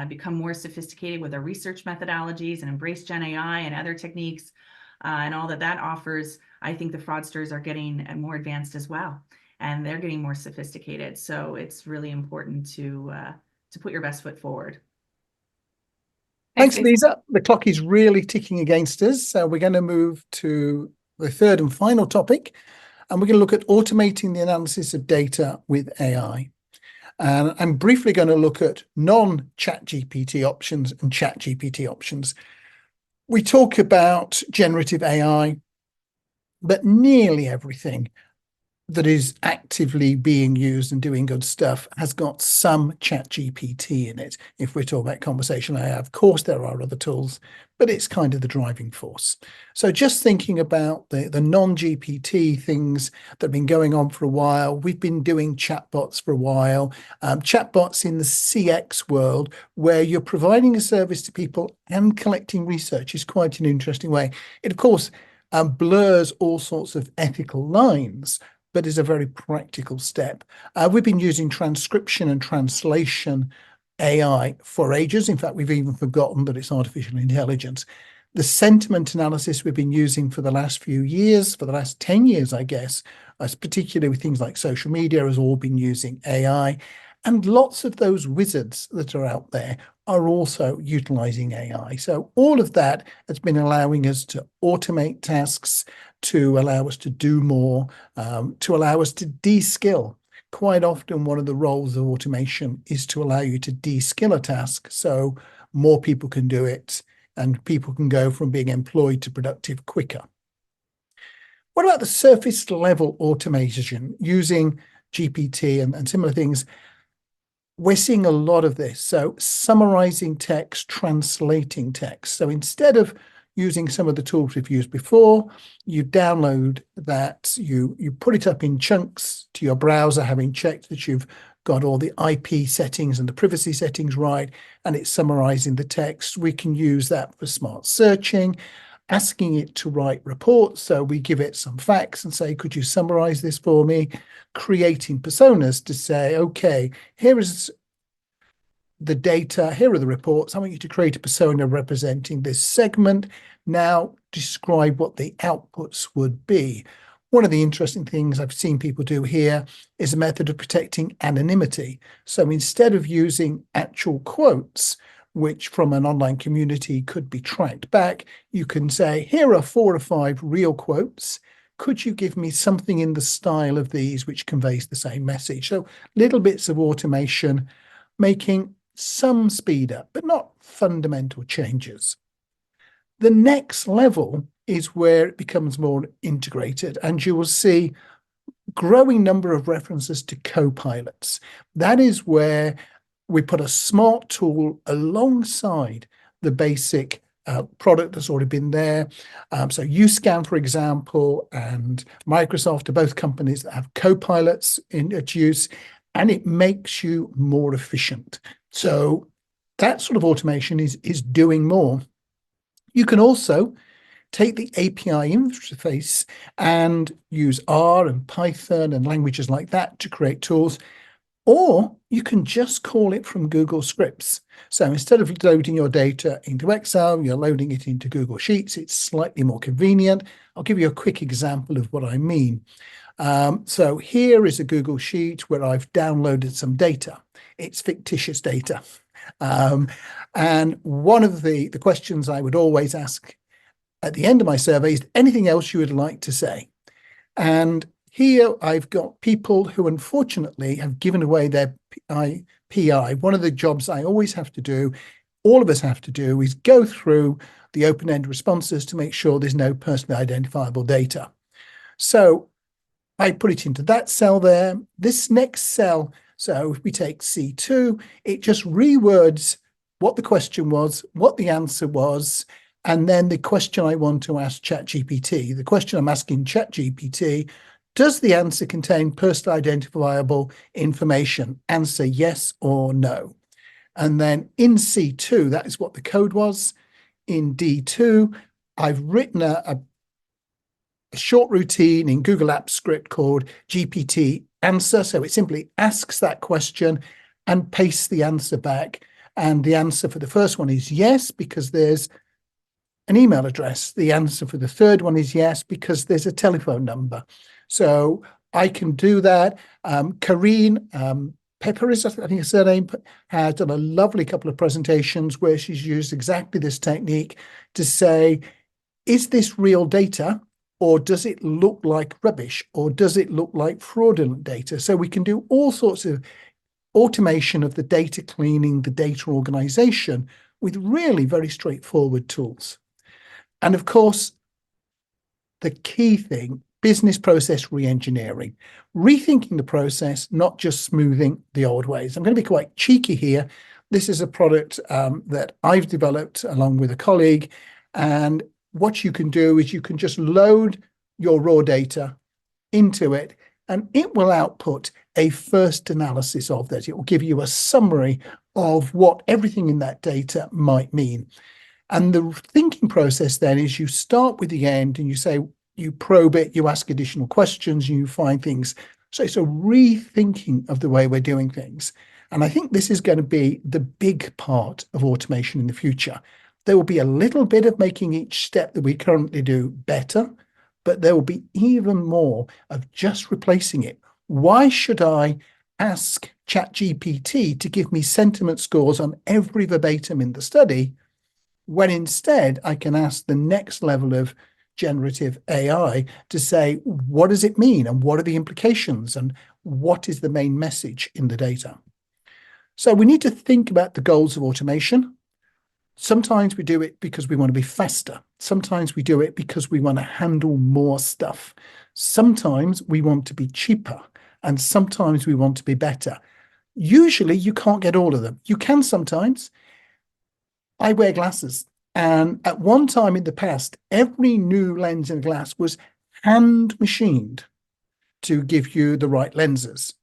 become more sophisticated with our research methodologies and embrace Gen AI and other techniques and all that offers, I think the fraudsters are getting more advanced as well, and they're getting more sophisticated. So it's really important to put your best foot forward. Thanks, Lisa. The clock is really ticking against us. So we're going to move to the third and final topic, and we're going to look at automating the analysis of data with AI. And I'm briefly going to look at non-ChatGPT options and ChatGPT options. We talk about generative AI, but nearly everything that is actively being used and doing good stuff has got some ChatGPT in it. If we're talking about conversational AI, of course, there are other tools, but it's kind of the driving force. So just thinking about the non-GPT things that have been going on for a while, we've been doing chatbots for a while, chatbots in the CX world, where you're providing a service to people and collecting research is quite an interesting way. It, of course, blurs all sorts of ethical lines, but is a very practical step. We've been using transcription and translation AI for ages. In fact, we've even forgotten that it's artificial intelligence. The sentiment analysis we've been using for the last few years, for the last 10 years, I guess, particularly with things like social media, has all been using AI. And lots of those wizards that are out there are also utilizing AI. So all of that has been allowing us to automate tasks, to allow us to do more, to allow us to de-skill. Quite often, one of the roles of automation is to allow you to de-skill a task so more people can do it and people can go from being employed to productive quicker. What about the surface level automation using GPT and similar things? We're seeing a lot of this. So summarizing text, translating text. So instead of using some of the tools we've used before, you download that, you put it up in chunks to your browser, having checked that you've got all the IP settings and the privacy settings right, and it's summarizing the text. We can use that for smart searching, asking it to write reports. So we give it some facts and say, could you summarize this for me? Creating personas to say, okay, here is the data, here are the reports. I want you to create a persona representing this segment. Now describe what the outputs would be. One of the interesting things I've seen people do here is a method of protecting anonymity. So instead of using actual quotes, which from an online community could be tracked back, you can say, here are 4 or 5 real quotes. Could you give me something in the style of these which conveys the same message? So little bits of automation, making some speed up, but not fundamental changes. The next level is where it becomes more integrated, and you will see growing number of references to co-pilots. That is where we put a smart tool alongside the basic product that's already been there. So UScan, for example, and Microsoft are both companies that have co-pilots in its use, and it makes you more efficient. So that sort of automation is doing more. You can also take the API interface and use R and Python and languages like that to create tools, or you can just call it from Google Scripts. So instead of loading your data into Excel, you're loading it into Google Sheets. It's slightly more convenient. I'll give you a quick example of what I mean. So here is a Google Sheet where I've downloaded some data. It's fictitious data. And one of the questions I would always ask at the end of my survey is, anything else you would like to say? And here I've got people who unfortunately have given away their PI. One of the jobs I always have to do, all of us have to do, is go through the open-ended responses to make sure there's no personally identifiable data. So I put it into that cell there. This next cell, so if we take C2, it just rewords what the question was, what the answer was, and then the question I want to ask ChatGPT. The question I'm asking ChatGPT, does the answer contain personally identifiable information? Answer yes or no. And then in C2, that is what the code was. In D2, I've written a short routine in Google Apps script called GPT answer. So it simply asks that question and pastes the answer back. And the answer for the first one is yes, because there's an email address. The answer for the third one is yes, because there's a telephone number. So I can do that. Karine Pepper is, I think her surname, has done a lovely couple of presentations where she's used exactly this technique to say, is this real data? Or does it look like rubbish? Or does it look like fraudulent data? So we can do all sorts of automation of the data cleaning, the data organization with really very straightforward tools. And of course, the key thing, business process re-engineering, rethinking the process, not just smoothing the old ways. I'm going to be quite cheeky here. This is a product that I've developed along with a colleague. And what you can do is you can just load your raw data into it, and it will output a first analysis of that. It will give you a summary of what everything in that data might mean. And the thinking process then is you start with the end and you say, you probe it, you ask additional questions, you find things. So it's a rethinking of the way we're doing things. And I think this is going to be the big part of automation in the future. There will be a little bit of making each step that we currently do better, but there will be even more of just replacing it. Why should I ask ChatGPT to give me sentiment scores on every verbatim in the study, when instead I can ask the next level of generative AI to say, what does it mean? And what are the implications? And what is the main message in the data? So we need to think about the goals of automation. Sometimes we do it because we want to be faster. Sometimes we do it because we want to handle more stuff. Sometimes we want to be cheaper, and sometimes we want to be better. Usually you can't get all of them. You can sometimes. I wear glasses, and at one time in the past, every new lens in glass was hand machined to give you the right lenses.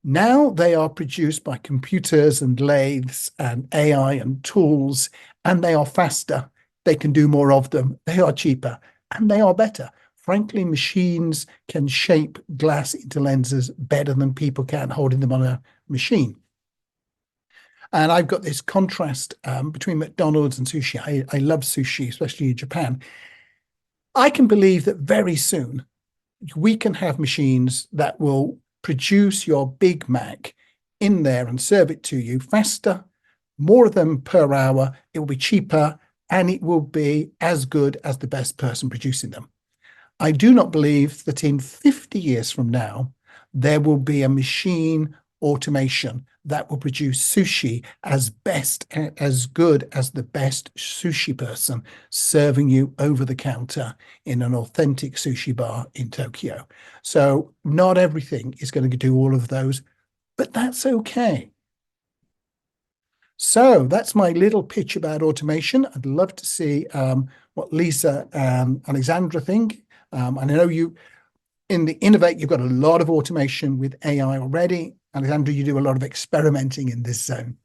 Now they are produced by computers and lathes and AI and tools, and they are faster. They can do more of them. They are cheaper, and they are better. Frankly, machines can shape glass into lenses better than people can holding them on a machine. And I've got this contrast between McDonald's and sushi. I love sushi, especially in Japan. I can believe that very soon we can have machines that will produce your Big Mac in there and serve it to you faster, more of them per hour. It will be cheaper, and it will be as good as the best person producing them. I do not believe that in 50 years from now, there will be a machine automation that will produce sushi as good as the best sushi person serving you over the counter in an authentic sushi bar in Tokyo. So not everything is going to do all of those, but that's okay. So that's my little pitch about automation. I'd love to see what Lisa and Alexandra think. And I know you, in the Innovate, you've got a lot of automation with AI already. Alexandra, you do a lot of experimenting in this zone.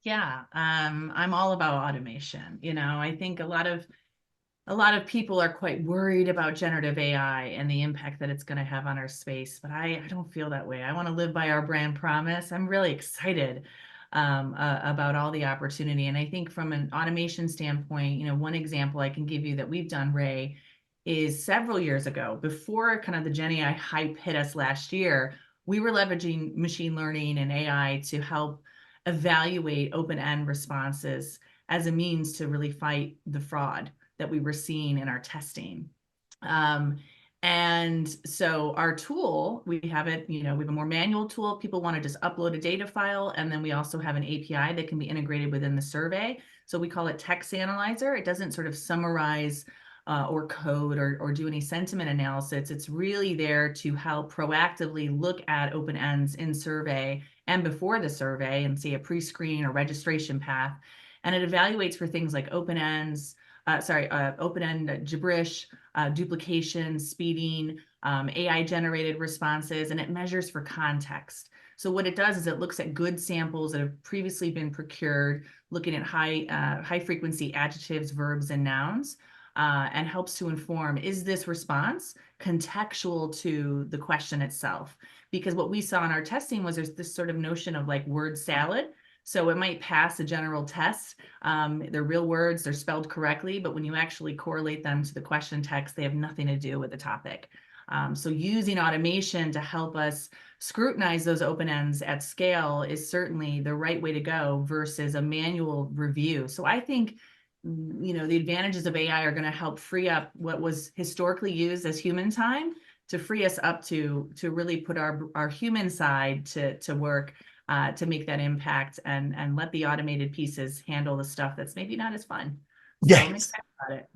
Yeah, I'm all about automation. You know, I think a lot of people are quite worried about generative AI and the impact that it's going to have on our space, but I don't feel that way. I want to live by our brand promise. I'm really excited about all the opportunity. And I think from an automation standpoint, you know, one example I can give you that we've done, Ray, is several years ago, before kind of the Gen AI hype hit us last year, we were leveraging machine learning and AI to help evaluate open-end responses as a means to really fight the fraud that we were seeing in our testing. And so our tool, we have it, you know, we have a more manual tool. People want to just upload a data file. And then we also have an API that can be integrated within the survey. So we call it text analyzer. It doesn't sort of summarize or code or do any sentiment analysis. It's really there to help proactively look at open ends in survey and before the survey and see a pre-screen or registration path. And it evaluates for things like open ends, open-end gibberish, duplication, speeding, AI-generated responses, and it measures for context. So what it does is it looks at good samples that have previously been procured, looking at high frequency adjectives, verbs, and nouns, and helps to inform, is this response contextual to the question itself? Because what we saw in our testing was there's this sort of notion of like word salad. So it might pass a general test. They're real words, they're spelled correctly, but when you actually correlate them to the question text, they have nothing to do with the topic. So using automation to help us scrutinize those open ends at scale is certainly the right way to go versus a manual review. So I think, the advantages of AI are going to help free up what was historically used as human time to free us up to really put our human side to work. To make that impact and let the automated pieces handle the stuff that's maybe not as fun. So I'm excited about it.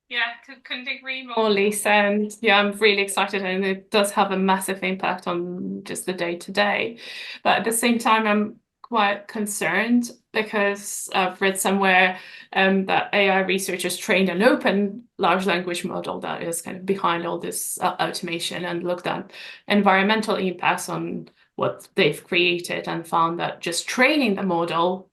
Yeah, couldn't agree more, Lisa. And yeah, I'm really excited, and it does have a massive impact on just the day-to-day. But at the same time, I'm quite concerned because I've read somewhere that AI researchers trained an open large language model that is kind of behind all this automation and looked at environmental impacts on what they've created and found that just training the model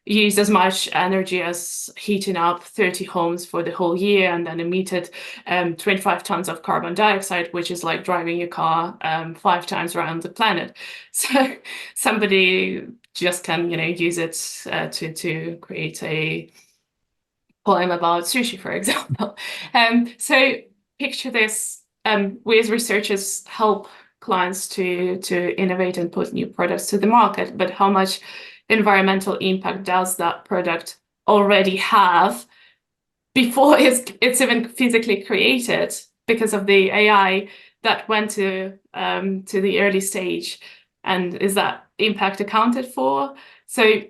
used as much energy as heating up 30 homes for the whole year, and then emitted 25 tons of carbon dioxide, which is like driving your car 5 times around the planet. So somebody just can, use it to create a poem about sushi, for example. So picture this: we as researchers help clients to innovate and put new products to the market, but how much environmental impact does that product already have before it's even physically created because of the AI that went to the early stage? And is that impact accounted for? So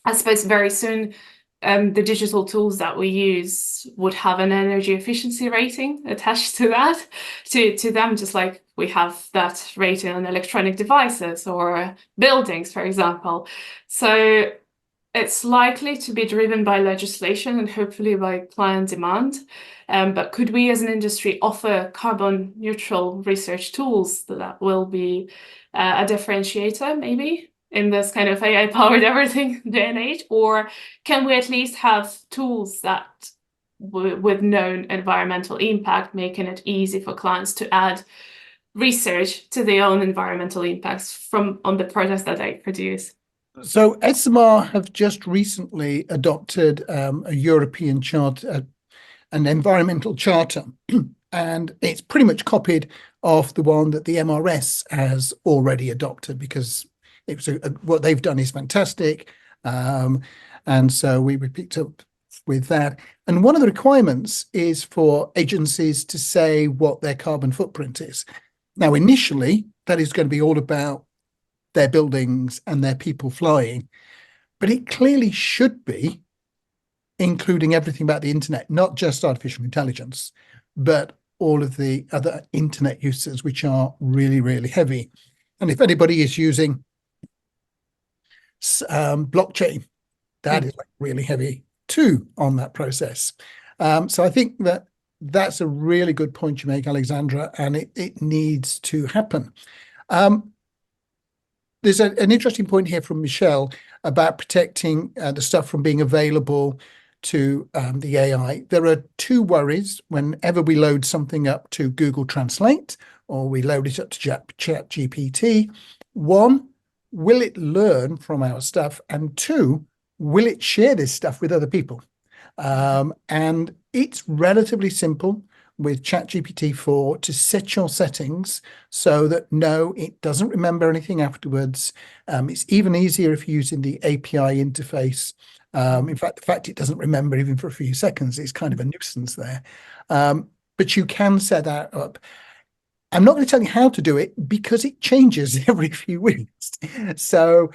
I suppose very soon the digital tools that we use would have an energy efficiency rating attached to that, to them, just like we have that rating on electronic devices or buildings, for example. So it's likely to be driven by legislation and hopefully by client demand. But could we as an industry offer carbon neutral research tools that will be a differentiator, maybe, in this kind of AI powered everything day and age? Or can we at least have tools that with known environmental impact, making it easy for clients to add research to their own environmental impacts on the products that they produce? So SMR have just recently adopted a European charter, an environmental charter, and it's pretty much copied off the one that the MRS has already adopted, because it was what they've done is fantastic. And so we picked up with that. And one of the requirements is for agencies to say what their carbon footprint is. Now, initially, that is going to be all about their buildings and their people flying, but it clearly should be including everything about the internet, not just artificial intelligence, but all of the other internet uses, which are really, really heavy. And if anybody is using blockchain, that is like really heavy too on that process. So I think that's a really good point you make, Alexandra, and it needs to happen. There's an interesting point here from Michelle about protecting the stuff from being available to the AI. There are two worries whenever we load something up to Google Translate or we load it up to ChatGPT. One, will it learn from our stuff? And two, will it share this stuff with other people? And it's relatively simple with ChatGPT-4 to set your settings so that no, it doesn't remember anything afterwards. It's even easier if you're using the API interface. In fact, the fact it doesn't remember even for a few seconds is kind of a nuisance there. But you can set that up. I'm not going to tell you how to do it because it changes every few weeks. So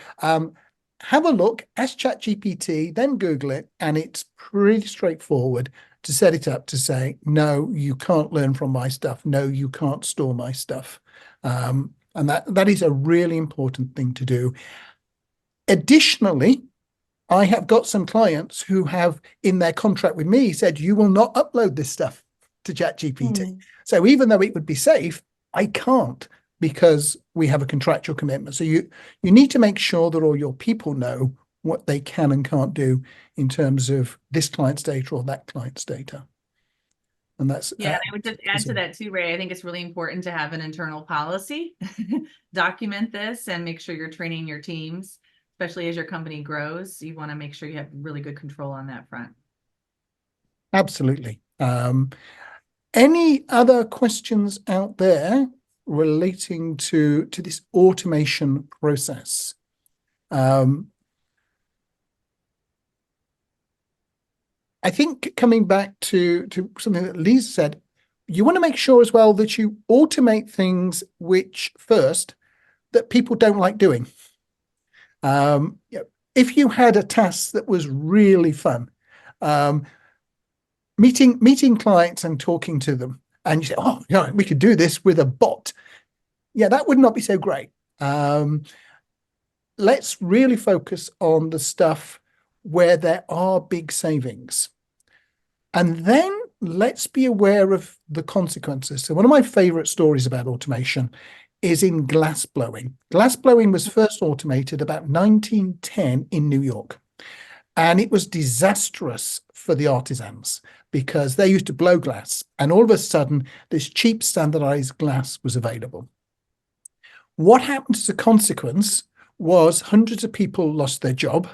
have a look, ask ChatGPT, then Google it, and it's pretty straightforward to set it up to say, no, you can't learn from my stuff. No, you can't store my stuff. And that is a really important thing to do. Additionally, I have got some clients who have in their contract with me said, you will not upload this stuff to ChatGPT. So even though it would be safe, I can't, because we have a contractual commitment. So you need to make sure that all your people know what they can and can't do in terms of this client's data or that client's data. And that's and I would just add to that too, Ray. I think it's really important to have an internal policy, document this, and make sure you're training your teams, especially as your company grows. You want to make sure you have really good control on that front. Absolutely. Any other questions out there relating to this automation process? I think coming back to something that Lisa said, you want to make sure as well that you automate things which first that people don't like doing. If you had a task that was really fun, meeting clients and talking to them, and you say, oh, yeah, we could do this with a bot. Yeah, that would not be so great. Let's really focus on the stuff where there are big savings. And then let's be aware of the consequences. So one of my favorite stories about automation is in glass blowing. Glass blowing was first automated about 1910 in New York. And it was disastrous for the artisans because they used to blow glass. And all of a sudden, this cheap standardized glass was available. What happened as a consequence was hundreds of people lost their job.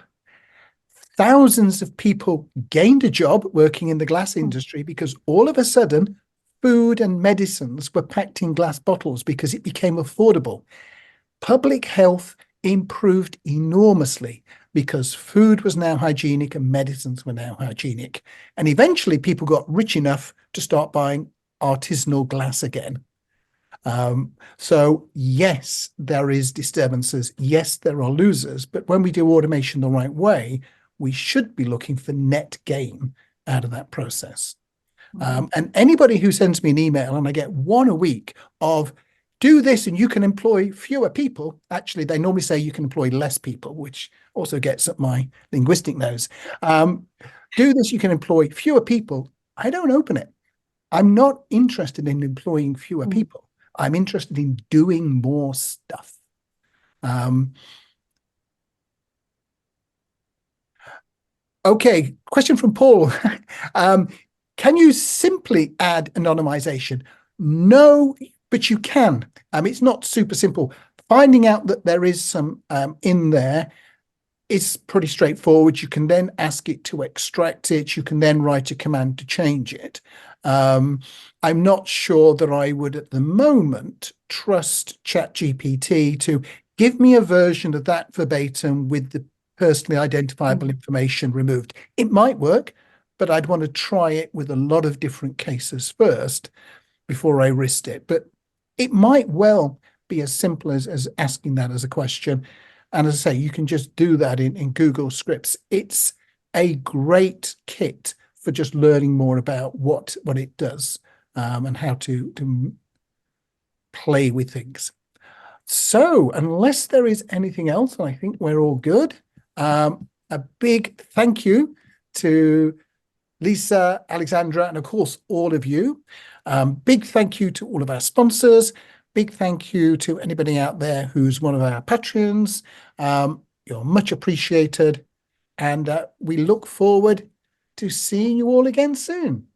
Thousands of people gained a job working in the glass industry because all of a sudden, food and medicines were packed in glass bottles because it became affordable. Public health improved enormously because food was now hygienic and medicines were now hygienic. And eventually people got rich enough to start buying artisanal glass again. So yes, there is disturbances. Yes, there are losers. But when we do automation the right way, we should be looking for net gain out of that process. And anybody who sends me an email and I get one a week of do this and you can employ fewer people. Actually, they normally say you can employ less people, which also gets at my linguistic nose. Do this, you can employ fewer people. I don't open it. I'm not interested in employing fewer people. I'm interested in doing more stuff. Okay, question from Paul. Can you simply add anonymization? No, but you can. It's not super simple. Finding out that there is some in there is pretty straightforward. You can then ask it to extract it. You can then write a command to change it. I'm not sure that I would at the moment trust ChatGPT to give me a version of that verbatim with the personally identifiable information removed. It might work, but I'd want to try it with a lot of different cases first before I risked it. But it might well be as simple as asking that as a question. And as I say, you can just do that in Google Scripts. It's a great kit for just learning more about what it does and how to play with things. So unless there is anything else, I think we're all good. A big thank you to Lisa, Alexandra, and of course, all of you. Big thank you to all of our sponsors. Big thank you to anybody out there who's one of our patrons. You're much appreciated. And we look forward to seeing you all again soon.